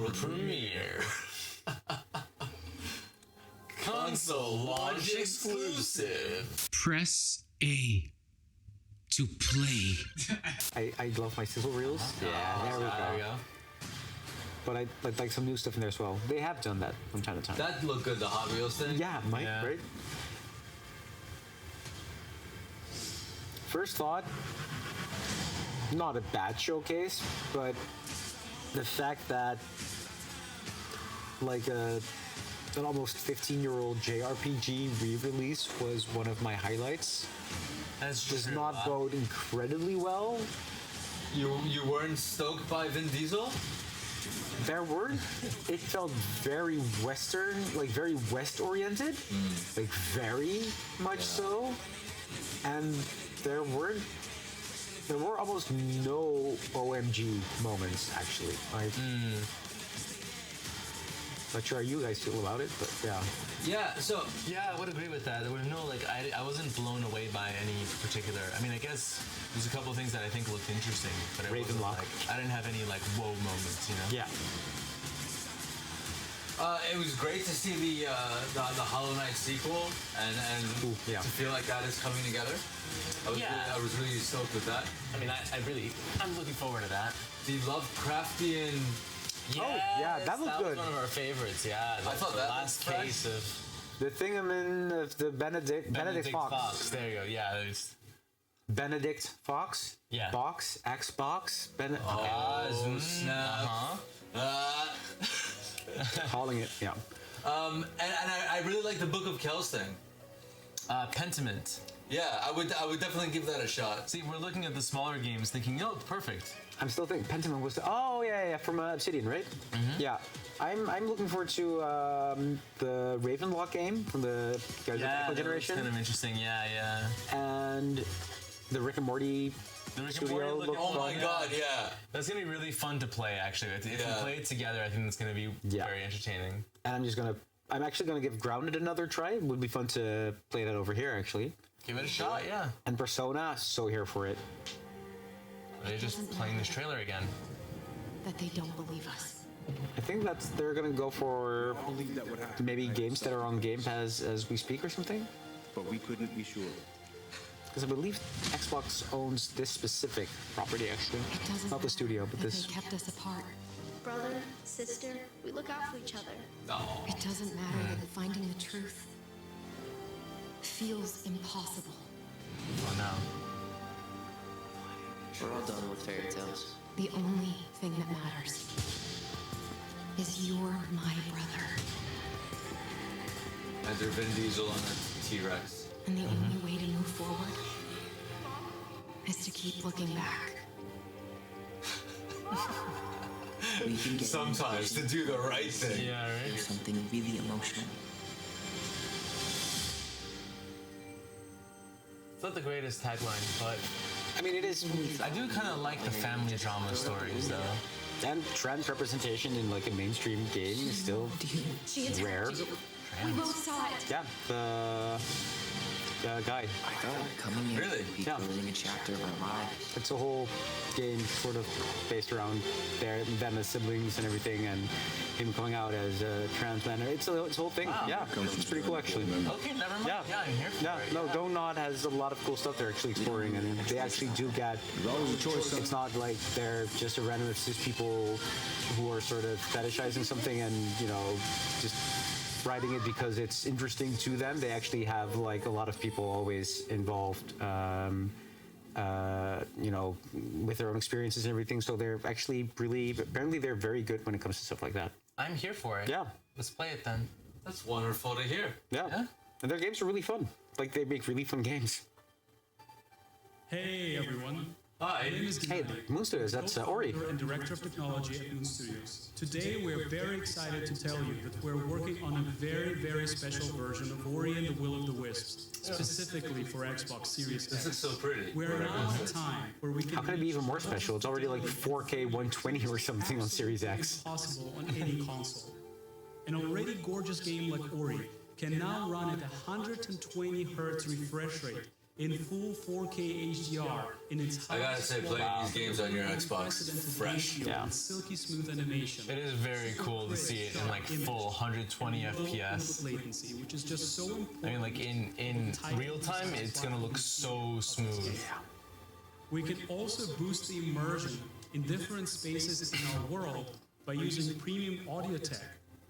World Premiere. Console launch exclusive. Press A to play. I love my sizzle reels. Yeah, there we go. But I'd like some new stuff in there as well. They have done that from time to time. That looked good, the Hot Wheels thing. Yeah, Mike, right? First thought, not a bad showcase, but the fact that like an almost 15-year-old JRPG re-release was one of my highlights does not bode incredibly well. You weren't stoked by Vin Diesel? There were. It felt very Western, like very West-oriented, like very much so. And there were almost no OMG moments actually. Like, not sure how you guys feel about it, but yeah. Yeah, so yeah, I would agree with that. There were no I wasn't blown away by any particular. I mean, I guess there's a couple of things that I think looked interesting, but it wasn't like I didn't have any like whoa moments, you know. Yeah. It was great to see the Hollow Knight sequel and to feel like that is coming together. I was really stoked with that. I mean, I'm looking forward to that. The Lovecraftian. Yeah, that looked good. Was one of our favorites. Yeah, I thought the that last was case of the thingam of the Benedict Fox. There you go. Yeah, there's Benedict Fox. Yeah. Box Xbox. Snap. Calling it. Yeah. And I really like the Book of Kells thing. Pentiment. Yeah, I would definitely give that a shot. See, we're looking at the smaller games, thinking, it's perfect. I'm still thinking Pentiment was from Obsidian, right? Mm-hmm. Yeah, I'm looking forward to the Ravenlock game from the guys at Echo Generation. Kind of interesting. Yeah. And the Rick and Morty. Studio. Oh my god, yeah. That's gonna be really fun to play. Actually, if we play it together, I think it's gonna be very entertaining. And I'm actually gonna give Grounded another try. It would be fun to play that over here, actually. Give it a shot, yeah. And Persona, so here for it. They're just playing this trailer again. That they don't believe us. I think they're gonna go for maybe games that are on Game Pass as we speak or something. But we couldn't be sure. Because I believe Xbox owns this specific property, actually. Not the studio, but this. They kept us apart. Brother, sister, we look out for each other. No. It doesn't matter that finding the truth feels impossible. Oh no. We're all done with fairy tales. The only thing that matters is you're my brother. Enter Vin Diesel on a T-Rex. And the only way to move forward is to keep looking back. Sometimes to do the right thing. Yeah, right. Something really emotional. It's not the greatest tagline, but I mean, it is. I do kind of like the family drama stories, though. And trans representation in like a mainstream game is still rare. We both saw it. Yeah, the guy. I thought coming here would be living a chapter of our lives. It's a whole game sort of based around them as siblings and everything, and him coming out as a trans man. It's a whole thing. Wow. Yeah, it's pretty cool actually. Okay, never mind. Yeah, I'm here for it. No, Don't Nod has a lot of cool stuff they're actually exploring, and they actually do get. It's not like they're just a random cis people who are sort of fetishizing something and just writing it because it's interesting to them. They actually have like a lot of people always involved, with their own experiences and everything. So they're actually apparently they're very good when it comes to stuff like that. I'm here for it. Yeah. Let's play it then. That's wonderful to hear. Yeah. And their games are really fun. Like they make really fun games. Hey everyone. Hi. My name is Hey, Gennady, Moon Studios, that's Ori. and Director of Technology at Moon Studios. Today we're very excited to tell you that we're working on a very, very special version of Ori and the Will of the Wisps, specifically for Xbox Series X. This is so pretty. We're now at a time where we can How can it be even more special? It's already like 4K 120 or something on Series X. Possible on any console. An already gorgeous game like Ori can now run at 120 Hz refresh rate in full 4K HDR in its I gotta say, playing these games on your Xbox, fresh. yeah. And silky smooth animation. It is very cool to see it in like full 120 FPS. Latency, which is just so important. I mean, like in real time, it's gonna look so smooth. We can also boost the immersion in different spaces in our world by using premium audio tech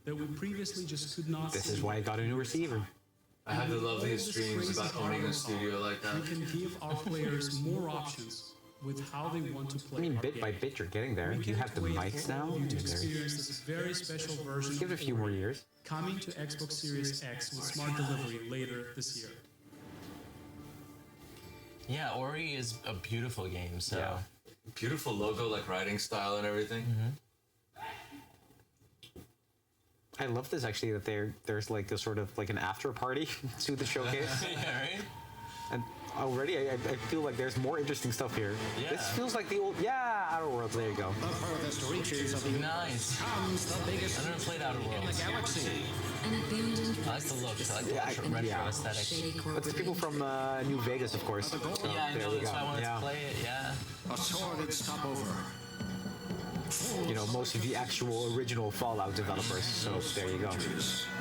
that we previously just could not see. This is why I got a new receiver. I have the loveliest dreams about owning a studio like that. We can give our players more options with how they want to play. I mean, bit by bit, you're getting there. You have the mics now. To experience this very special version. Give it a few more years. Coming to Xbox Series X with smart delivery later this year. Yeah, Ori is a beautiful game. So Yeah. Beautiful logo, like writing style and everything. I love this actually that there's like a sort of like an after party to the showcase. yeah, right. And already I feel like there's more interesting stuff here. Yeah. This feels like the old Outer Worlds. There you go. The furthest reaches of the Nice. comes the biggest I never played Outer in the Worlds. galaxy. An abandoned I like the look. I like the Yeah, retro yeah. aesthetic. shady But corporate there's people from New Vegas, of course. So Yeah, I there know. we That's go. why I wanted Yeah. to play it. Yeah. A sordid stopover. You know, most of the actual original Fallout developers. So there you go.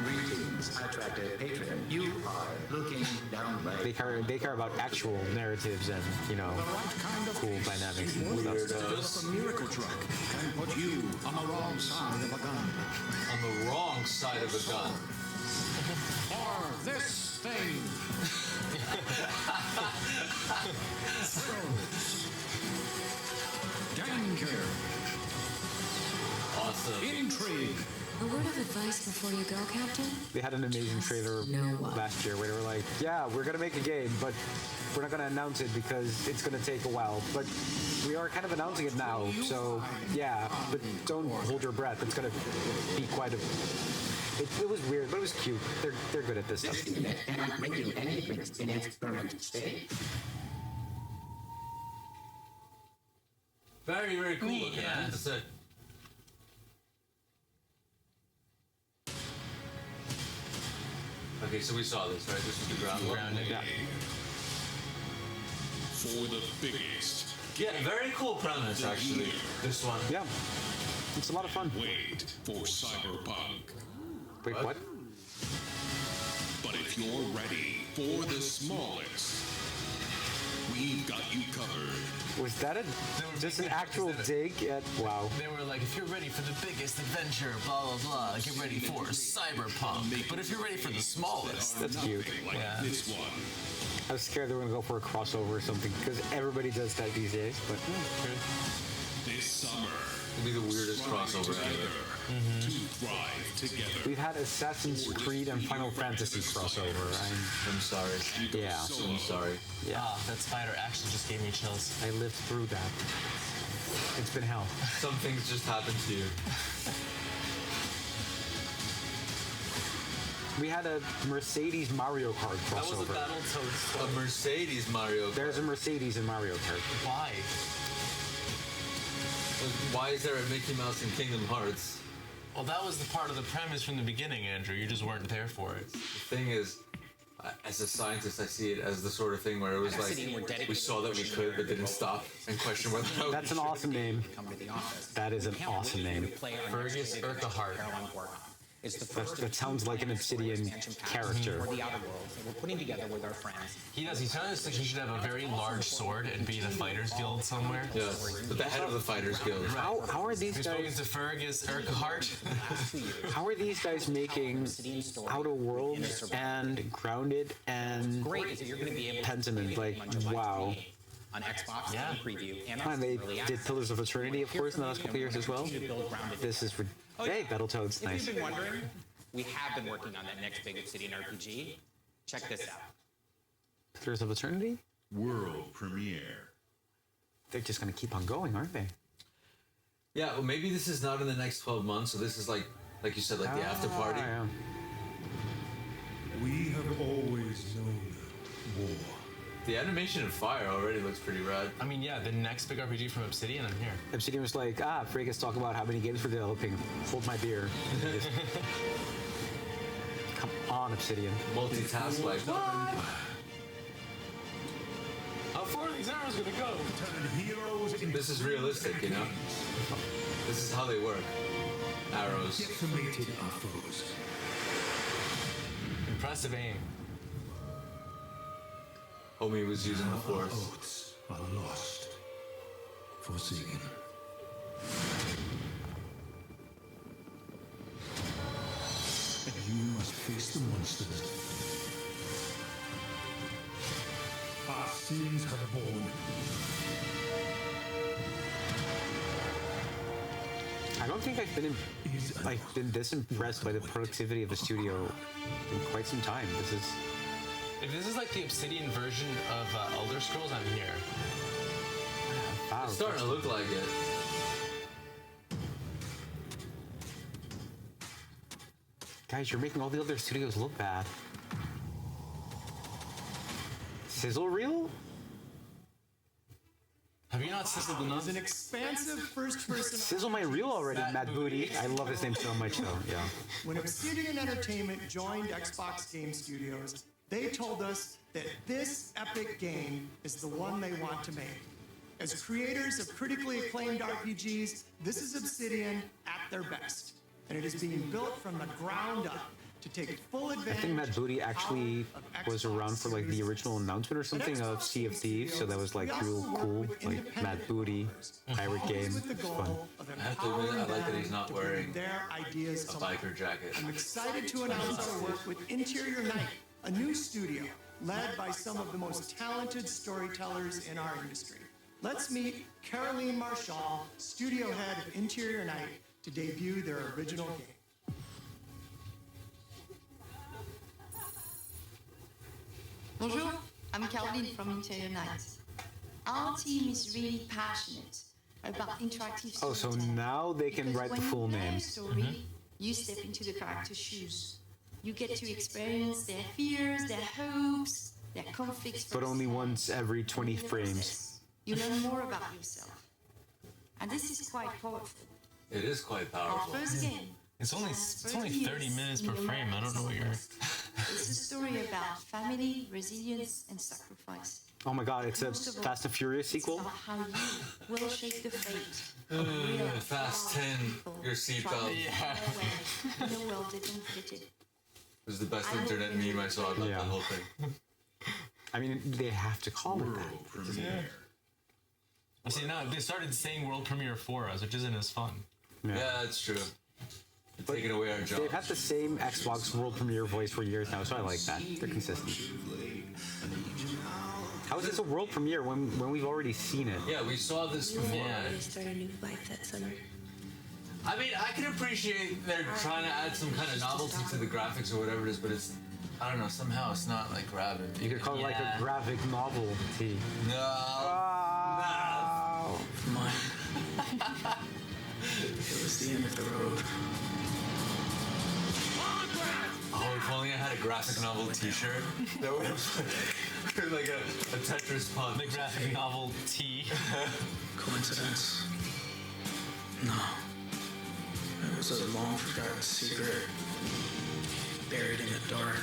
Greetings, attractive patron. You are looking down They care about actual narratives and the right kind of cool dynamics and stuff. Weirdos. A miracle truck can put you on the wrong side of a gun. On the wrong side of a gun. Or this thing. Thrills. Danger. Awesome. Intrigue. A word of advice before you go, Captain? They had an amazing trailer No one. last year where they were like, yeah, we're going to make a game, but we're not going to announce it because it's going to take a while. But we are kind of announcing it now. So, yeah, but don't hold your breath. It's going to be quite a... It was weird, but it was cute. They're good at this stuff. Cannot bring you any drinks in experiment state. Very, very cool. Neat, looking, I yeah. have to say. Okay, so we saw this, right? This was the ground level. Yeah. For the biggest. Yeah, very cool premise, actually. This one. Yeah. It's a lot of fun. Wait for Cyberpunk. Wait, what? But if you're ready for the smallest, we've got you covered. Was that just an actual dig at... Wow. They were like, if you're ready for the biggest adventure, blah, blah, blah, get ready for Cyberpunk. But if you're ready for the smallest, That's cute. Like Yeah. this one. I was scared they were going to go for a crossover or something because everybody does that these days. But This summer. It'll be the weirdest crossover ever. To thrive together. we've had Assassin's Creed and Final Fantasy crossover. I'm sorry. Yeah. I'm sorry. ah, that spider actually just gave me chills. I lived through that. It's been hell. Some things just happen to you. We had a Mercedes Mario Kart That was a crossover. Battletoads. A Mercedes Mario Kart. There's a Mercedes in Mario Kart. Why? Why is there a Mickey Mouse in Kingdom Hearts? Well, that was the part of the premise from the beginning, Andrew. You just weren't there for it. The thing is, as a scientist, I see it as the sort of thing where it was like, we saw that we could, but didn't stop and question whether or not That's an awesome name. That is an awesome name. Fergus Urquhart. It's the first That sounds like an Obsidian character. for the outer world that we're putting together with our friends. He does. He sounds like he should have a very large sword and be in a fighters guild somewhere. Yes, but the head of the Fighters Guild. How are these We've spoken guys? to Fergus Urquhart. How are these guys making Outer Worlds and Grounded and Great is that you're going to be able Pentiment? to Like, much of wow. on Xbox Yeah. in preview and And they did Pillars of Eternity, of course, in the last couple of years as well. This is hey, Battletoads, If nice. you've been wondering, we have been working on that next big Obsidian RPG. Check this out. Pillars of Eternity? World premiere. They're just gonna keep on going, aren't they? Yeah, well, maybe this is not in the next 12 months, so this is like you said, like the after party. Yeah. We have always known war. The animation in Fire already looks pretty rad. I mean, yeah, the next big RPG from Obsidian, I'm here. Obsidian was like, Fregus talk about how many games we're developing. Hold my beer. Just- Come on, Obsidian. Multitask like. where are these arrows gonna go? This is realistic, you know? This is how they work. Arrows. Decimated our foes. Impressive aim. Homie was using the force. Oaths are lost. Forsaken. And you must face the monsters our sins have borne. I don't think I've been this impressed by the productivity of the studio in quite some time. If this is like the Obsidian version of Elder Scrolls, I'm here. Wow, it's starting to look like it. Guys, you're making all the other studios look bad. Sizzle reel? Have you not sizzled enough? It's an expansive first-person. Sizzle my reel already, Matt Booty. I love his name so much, though. Yeah. When Obsidian Entertainment joined Xbox Game Studios, they told us that this epic game is the one they want to make. As creators of critically acclaimed RPGs, this is Obsidian at their best, and it is being built from the ground up to take full advantage. I think Matt Booty actually was around for like the original announcement or something of Sea of Thieves, so that was like real cool. Like Matt Booty, pirate game. It's fun. I have to admit, I like that he's not wearing a biker jacket. I'm excited to announce our work with Interior Night, a new studio led by some of the most talented storytellers in our industry. Let's meet Caroline Marshall, studio head of Interior Night, to debut their original game. Bonjour, I'm Caroline from Interior Night. Our team is really passionate about interactive Oh, so storytelling. now they can Because write the when full you tell a name. story, you step into the character's shoes. You get to experience their fears, their hopes, their conflicts. But only once every 20 frames. You learn more about yourself. And this is quite powerful. It is quite Our powerful. first game. It's only 30 minutes per frame. I don't know what you're. It's a story about family, resilience, and sacrifice. Oh my god, it's a Fast and Furious sequel? About how you will shape the fate of real Fast 10, your seatbelt. Yeah. In a world that don't fit it. It was the best internet meme I saw about Yeah. that whole thing. I mean, they have to call it that. I see now they started saying World Premiere for us, which isn't as fun. Yeah, that's true. They're taking away our jobs. They've had the same Xbox World Premiere voice for years now, so I like that. They're consistent. How is this a world premiere when we've already seen it? Yeah, we saw this before. They start a new life that summer. I mean, I can appreciate they're trying to add some kind of novelty to the graphics or whatever it is, but it's, I don't know, somehow it's not like grabbing me. You could call it like a graphic novelty. No. Mine. It was the end of the road. Oh, if only I had a graphic novel t-shirt. That would have like a Tetris pun. The graphic novel T. Coincidence? No. It was a long forgotten secret. Buried in the dark.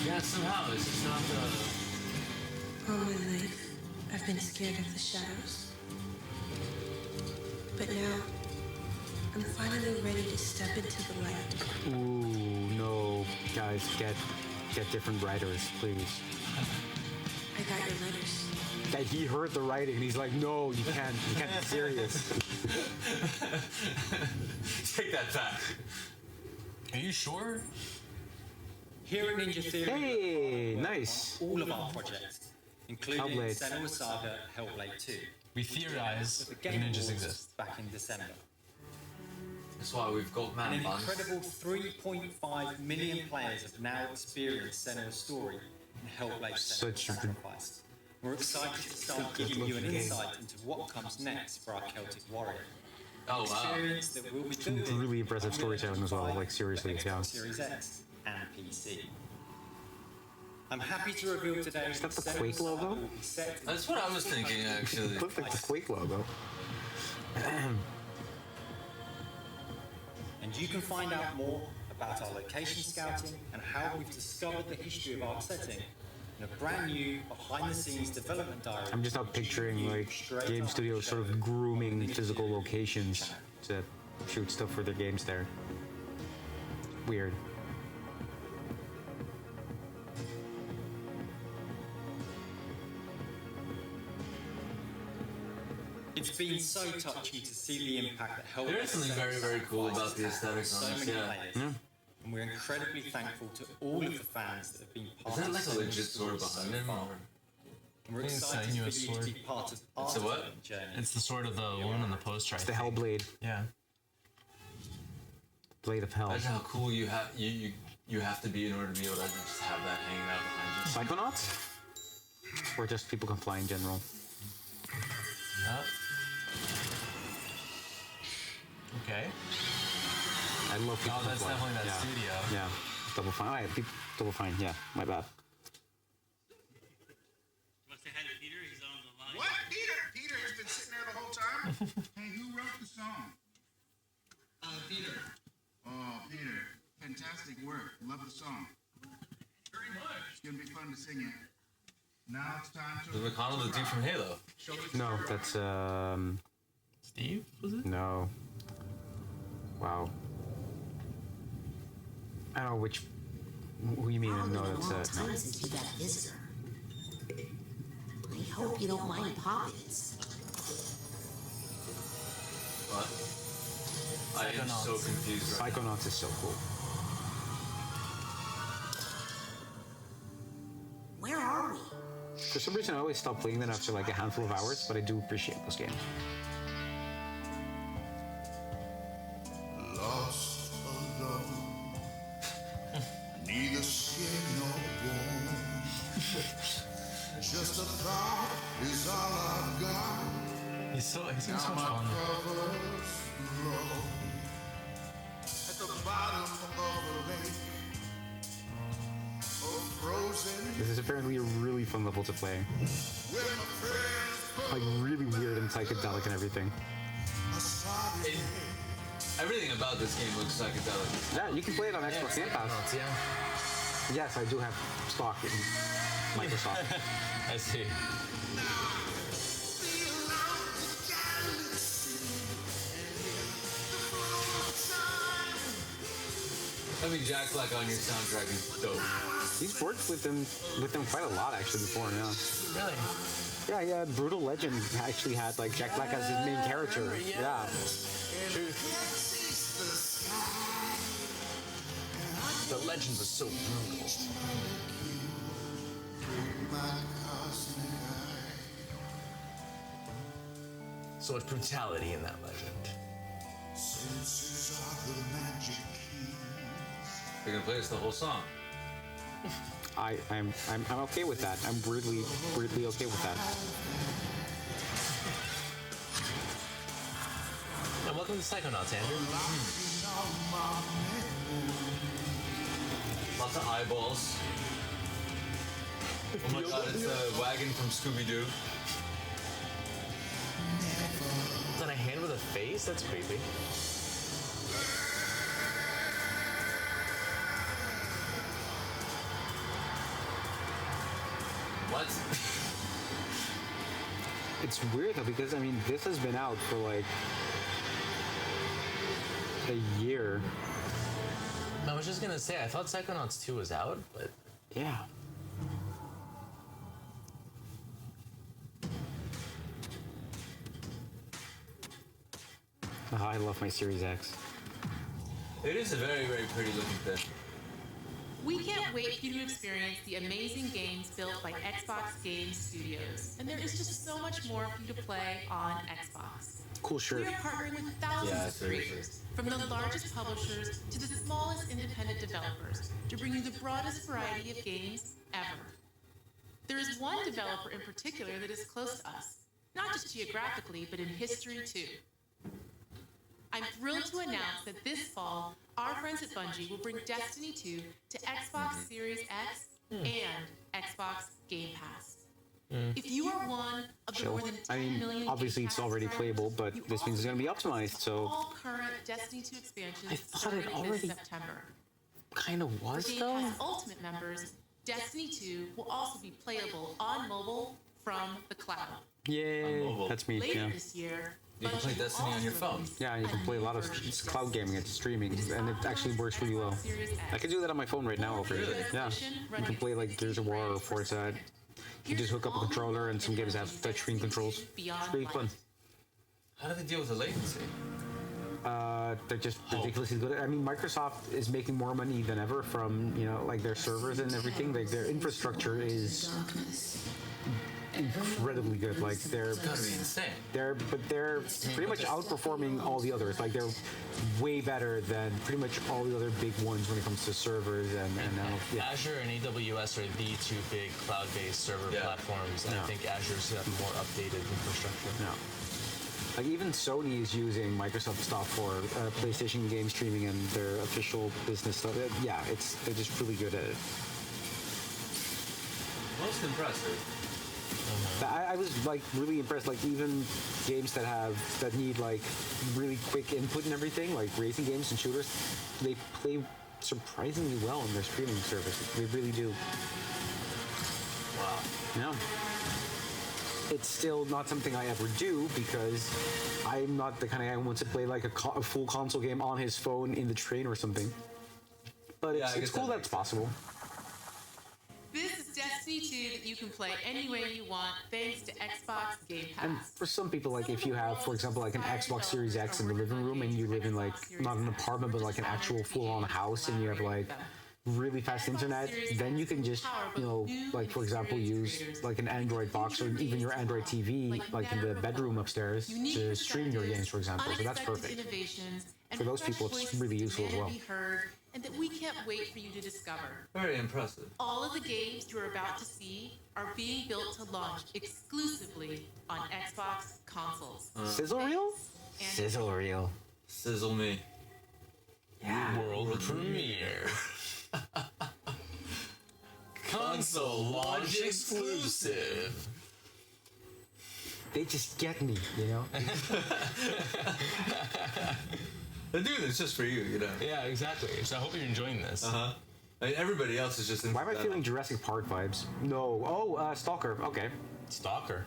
Yeah, somehow it's just not the... All my life, I've been scared of the shadows. But now, I'm finally ready to step into the light. Ooh, no. Guys, get different writers, please. I got your letters. That he heard the writing and he's like, no, you can't be serious. Take that back. Are you sure? Here at Ninja Theory, Hey, nice. all of our projects, including Hellblade. Senua Saga Hellblade 2. We theorize The that Game ninjas Awards exist. back in December. That's why we've got And man an buns. incredible 3.5 million players have now experienced Senua's story in Hellblade Senua's Such a Sacrifice. We're excited to start giving you an insight into what comes next for our Celtic warrior. Oh, wow. Experience that will be building Really impressive storytelling as well, like seriously, for yeah. Xbox Series X and PC. I'm happy to reveal today Is that the Senua's Quake Saga logo? will be set in That's what I was thinking, actually. It looks like the Quake logo. And you can find out more about our location scouting and how we've discovered the history of our setting in a brand new behind-the-scenes development diary. I'm just not picturing like game studios sort of grooming physical locations to shoot stuff for their games there. Weird. It's been so touching to see the impact that Hellblade. There is something very, very cool about the aesthetics on this, yeah. And we're incredibly thankful to all of the fans that have been part Is that of like a legit sword behind him? And we're excited for you to be part of It's a what? the journey. It's the sword of the one on the poster. It's the Hellblade. Yeah. Blade of Hell. Imagine how cool you have to be in order to be able to just have that hanging out behind you. Psychonauts? Or just people can fly in general? Okay. I love people Oh, that's fly. definitely that Yeah. studio. Yeah. Double Fine. Oh, yeah. Double Fine. Yeah. My bad. What? Peter? Peter has been sitting there the whole time? Hey, who wrote the song? Peter. Oh, Peter. Fantastic work. Love the song. Very much. It's going to be fun to sing it. Now it's time to... The McConnell, the dude from Halo. No, that's Steve, was it? No. Wow. I don't know which. Who you mean? No, that's no. Time since you got a visitor. I hope you don't mind poppets. What? I am so confused right now. Psychonauts is so cool. Where are we? For some reason, I always stop playing them after like a handful of hours, but I do appreciate those games. Lost alone, neither skin nor bone. Just a thought is all I've got. He's so much fun. At the bottom of a lake, frozen. This is apparently a really fun level to play. Like really weird and psychedelic and everything. Everything about this game looks psychedelic. Yeah, you can play it on Xbox Game Pass. Yeah. Yes, I do have stock in Microsoft. I see. I mean, Jack Black on your soundtrack is dope. He's worked with them quite a lot actually before, yeah. Really? Yeah, yeah. Brutal Legend actually had like Jack Black as his main character. Yeah. The legend was so brutal. So much brutality in that legend. You're gonna play us the whole song. I'm okay with that. I'm weirdly okay with that. And welcome to Psychonauts, Andrew. Lots of eyeballs. Oh my god, it's the wagon from Scooby-Doo. Is that a hand with a face? That's creepy. What? It's weird though because I mean this has been out for like a year. I was just gonna say I thought Psychonauts 2 was out, but yeah. Oh, I love my Series X. It is a very, very pretty looking thing. We can't wait for you to experience the amazing games built by Xbox Game Studios. And there is just so much more for you to play on Xbox. Cool shirt. We are partnering with thousands of creators, from the largest publishers to the smallest independent developers, to bring you the broadest variety of games ever. There is one developer in particular that is close to us, not just geographically, but in history too. I'm thrilled to announce that this fall, our friends at Bungie will bring Destiny 2 to Xbox Series X and Xbox Game Pass. If you are one of the more than 10 million obviously it's already playable, but this means it's going to be optimized, so... all current Destiny 2 expansions I thought it starting already- this September. kind of was, For Game though. Pass Ultimate members, Destiny 2 will also be playable on mobile from the cloud. Yay, that's me. Later Yeah. this year, You can play Destiny on your phone. Yeah, you can play a lot of cloud gaming. It's streaming, and it actually works really well. I can do that on my phone right now. Over here. Yeah, you can play like Gears of War or Forza. You just hook up a controller, and some games have touchscreen controls. It's really fun. How do they deal with the latency? They're just ridiculously good. I mean, Microsoft is making more money than ever from like their servers and everything. Like their infrastructure is incredibly good. Like they're gotta be insane. They're pretty much outperforming all the others. Like they're way better than pretty much all the other big ones when it comes to servers and Azure and AWS are the two big cloud-based server platforms, and I think Azure's got more updated infrastructure. Yeah. Like even Sony is using Microsoft stuff for PlayStation game streaming and their official business stuff. Yeah, they're just really good at it. Most impressive. I was like really impressed. Like even games that need like really quick input and everything, like racing games and shooters, they play surprisingly well in their streaming service. They really do. Wow. Yeah. It's still not something I ever do because I'm not the kind of guy who wants to play like a full console game on his phone in the train or something. But it's cool that's possible. This is Destiny 2 that you can play any way you want thanks to Xbox Game Pass. And for some people, like if you have, for example, like an Xbox Series X in the living room and you live in like not an apartment but like an actual full-on house and you have like really fast internet, then you can just, like for example, use like an Android box or even your Android TV like in the bedroom upstairs to stream your games, for example. So that's perfect. For those people, it's really useful as well. And that we can't wait for you to discover. Very impressive. All of the games you're about to see are being built to launch exclusively on Xbox consoles. Sizzle reel? Sizzle reel. Sizzle me. Yeah. World premiere. Console launch exclusive. They just get me, Dude, it's just for you, Yeah, exactly. So I hope you're enjoying this. I mean, everybody else is just. Why am I feeling Jurassic Park vibes? No. Oh, Stalker. Okay. Stalker.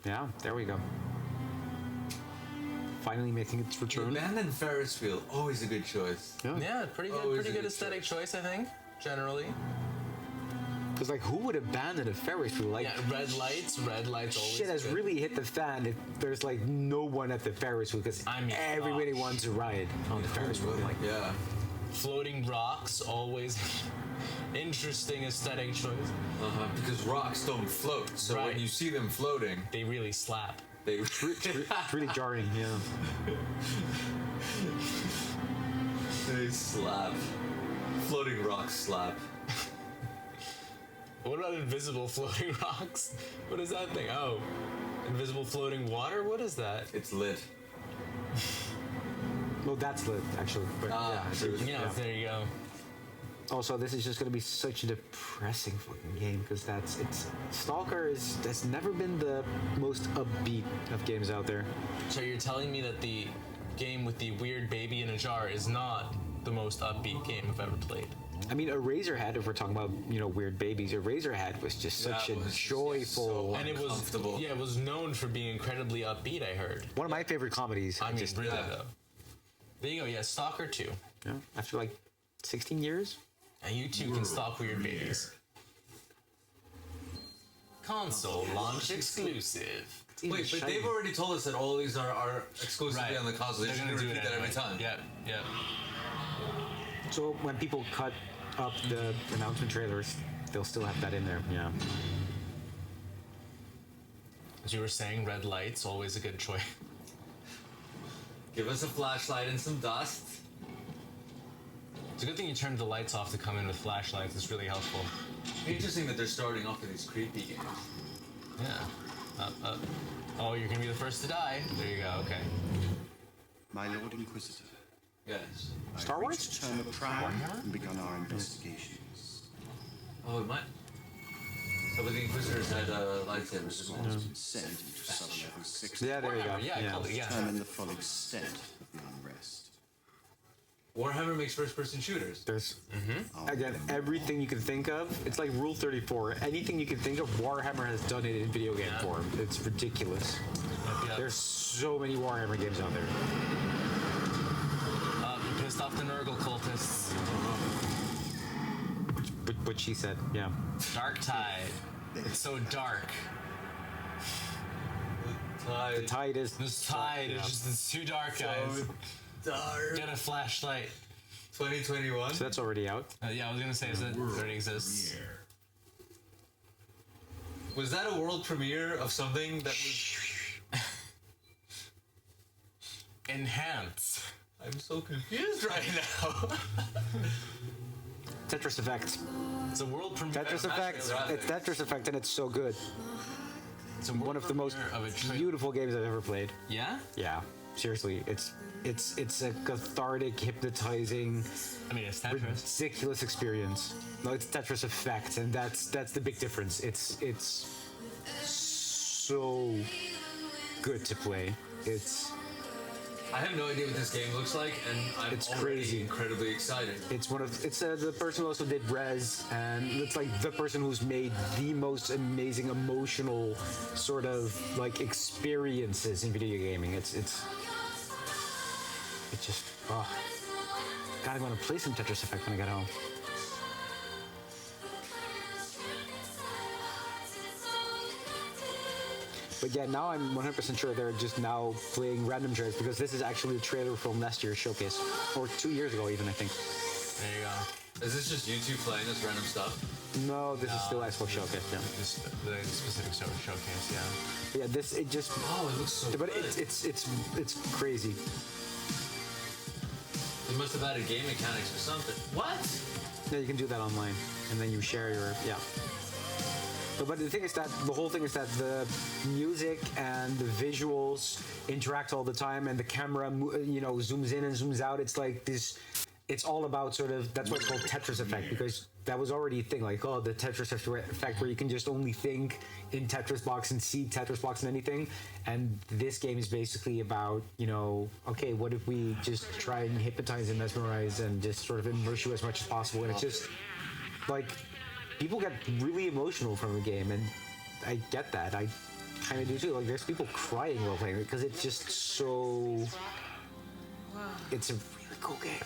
Yeah, there we go. Finally making its return. Abandoned Ferris wheel, always a good choice. Yeah, pretty good aesthetic choice, I think. Generally. Because like, who would abandon a Ferris wheel? Like, red lights always. Shit has good. really hit the fan. If there's like no one at the Ferris wheel because everybody wants to ride on the Ferris wheel. Like, yeah. Floating rocks, always interesting aesthetic choice. Because rocks don't float, so when you see them floating, they really slap. It's really jarring. Yeah. They slap. Floating rocks slap. What about invisible floating rocks? What is that thing? Oh, invisible floating water? What is that? It's lit. Well, that's lit, actually. But there you go. Also, this is just going to be such a depressing fucking game because Stalker has never been the most upbeat of games out there. So you're telling me that the game with the weird baby in a jar is not the most upbeat game I've ever played? I mean, Eraserhead, if we're talking about, weird babies, Eraserhead was just such a joyful, and it was comfortable. Yeah, it was known for being incredibly upbeat, I heard. One of my favorite comedies. I mean, really, though. There you go, yeah, Stalker 2. Yeah, after like 16 years? And you too can stalk weird babies. Console launch exclusive. Wait, but they've already told us that all these are exclusively on the console. They're going to repeat that every time. Yeah. So when people cut up the announcement trailers, they'll still have that in there, yeah. As you were saying, red lights, always a good choice. Give us a flashlight and some dust. It's a good thing you turned the lights off to come in with flashlights. It's really helpful. Interesting that they're starting off with these creepy games. Yeah. Oh, you're going to be the first to die. There you go, okay. My Lord Inquisitor. Yes. Star Wars? Reached a term of trial and begun our investigations. Oh, it might. So the Inquisitors had lightsabers. Sent into sub-level 6. Yeah, there you go. Yeah. Determine the full extent of the unrest. Warhammer makes first-person shooters. There's again everything you can think of. It's like Rule 34. Anything you can think of, Warhammer has done it in video game form. It's ridiculous. There's so many Warhammer games out there. You pissed off the Nurgle cultists. What she said, yeah. Dark Tide. It's so dark. The tide is. This tide is just it's too dark, guys. Dark. Get a flashlight. 2021. So that's already out. Yeah, I was gonna say it already exists. Was that a world premiere of something that was enhanced? I'm so confused right now. Tetris Effect. It's a world premiere. Tetris Effect. It's Tetris Effect, and it's so good. It's one of the most beautiful games I've ever played. Yeah? Yeah. Seriously, it's a cathartic, hypnotizing, I mean, it's Tetris. Ridiculous experience. No, it's Tetris Effect, and that's the big difference. It's so good to play. I have no idea what this game looks like, and I'm already crazy. Incredibly excited. It's the person who also did Rez, and it's like the person who's made the most amazing emotional sort of like experiences in video gaming. It's just God, I want to play some Tetris Effect when I get home. But yeah, now I'm 100% sure they're just now playing random trailers because this is actually a trailer from last year's showcase, or 2 years ago even, I think. There you go. Is this just YouTube playing this random stuff? No, this is still Xbox Showcase. Yeah. The specific showcase, yeah. But yeah, this it just. Oh, it looks so But good. it's crazy. They must have added game mechanics or something. What? Yeah, you can do that online, and then you share your But the thing is that the whole thing is that the music and the visuals interact all the time, and the camera, zooms in and zooms out. It's like this. It's all about sort of. That's why it's called Tetris Effect, because that was already a thing. Like, the Tetris Effect, where you can just only think in Tetris blocks and see Tetris blocks and anything. And this game is basically about, okay, what if we just try and hypnotize and mesmerize and just sort of immerse you as much as possible? And it's just like. People get really emotional from the game, and I get that. I kind of do too. Like, there's people crying while playing it because it's just so. It's a really cool game.